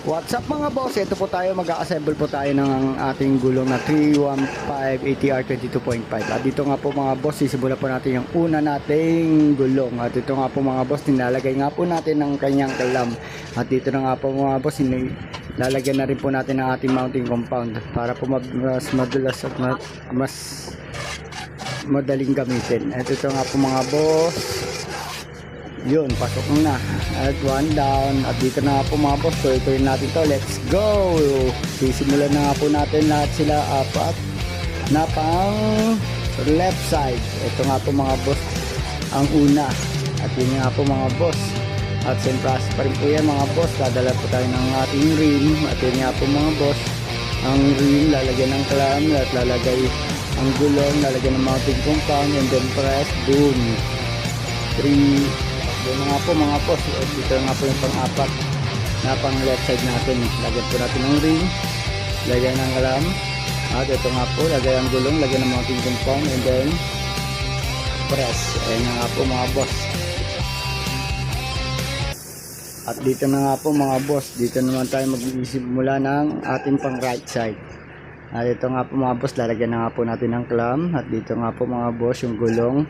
What's up mga boss? Ito po tayo, mag-a-assemble po tayo ng ating gulong na 315 ATR 22.5. At dito nga po mga boss, sisimulan po natin yung una nating gulong. At ito nga po mga boss, nilalagay nga po natin ng kanyang kalam. At dito na nga po mga boss, lalagyan na rin po natin ng ating mounting compound para po mas madulas at mas madaling gamitin. At ito nga po mga boss, yun, pasok na at one down. At dito na nga po mga boss, tuloy-tuloy natin to, let's go. Sisimulan na nga po natin lahat sila apat na pang left side. Ito nga po mga boss ang una, at yun nga po mga boss, at same process pa rin po yan mga boss. Dadala po tayo ng ating rim, at yun nga po mga boss, ang rim lalagyan ng clam, at lalagay ang gulong, lalagyan ng mounting compound, and then press, boom, 3. Doon nga po mga boss, dito nga po yung pang-apat na pang left side natin. Lagyan po natin ng ring, lagyan ng alam, at ito nga po, lagyan ang gulong, lagyan ng mounting compound, and then press. Ayan nga po mga boss. At dito na nga po mga boss, dito naman tayo mag-iisip mula ng ating pang right side. At ito nga po mga boss, lalagyan na nga po natin ng clam. At dito nga po mga boss, yung gulong.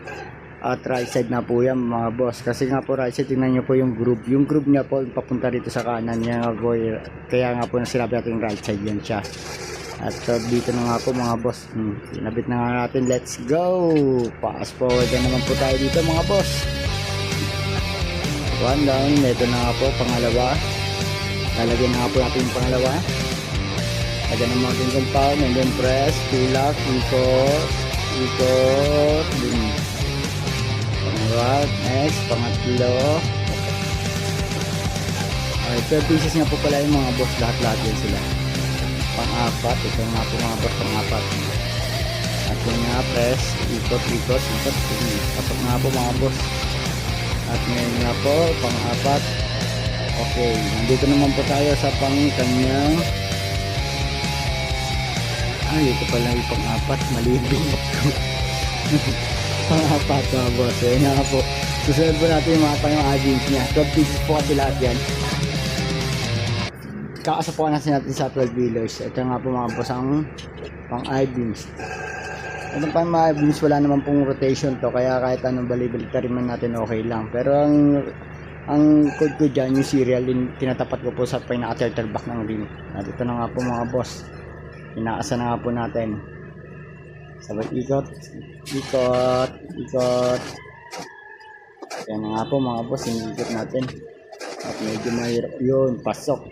At right side na po yan mga boss, kasi nga po right side, tingnan nyo po yung groove niya po papunta rito sa kanan niya nga po, kaya nga po sinabi natin right side yan siya. At dito na nga po mga boss, pinabit na nga natin, let's go. Fast forward na naman po tayo dito mga boss, one down. Ito na nga po pangalawa, lalagyan na nga po natin yung pangalawa, lagyan ng mounting compound, and then press, tulak, ikot, next, pangatlo. Okay, 12 pieces nga po pala yung mga boss, lahat-lahat yan sila. Pang-apat, ito nga po mga boss, pang-apat. At yun nga, press, ikot, pasok nga po mga boss. At ngayon nga po, pang-apat. Okay, nandito naman po tayo sa pang-kanyang, ito pala yung pang-apat, malibing pang-apat mga boss. Ayan nga po, susunod po natin yung mga pang-agents niya. 12 pieces po kasi lahat yan. Kakasapukan natin sa 12 wheelers. Ito nga po mga boss ang pang-I-beams. Itong pang-I-beams, wala naman pong rotation to, kaya kahit anong bali-bali man natin okay lang. Pero ang code ko dyan, yung serial, tinatapat ko po sa pinaka-turtle back ng rim. At ito na nga po mga boss, inaasa na nga po natin. Sabay ikot. Yan na nga po mga boss, yung ikot natin. At medyo mahirap yun, pasok.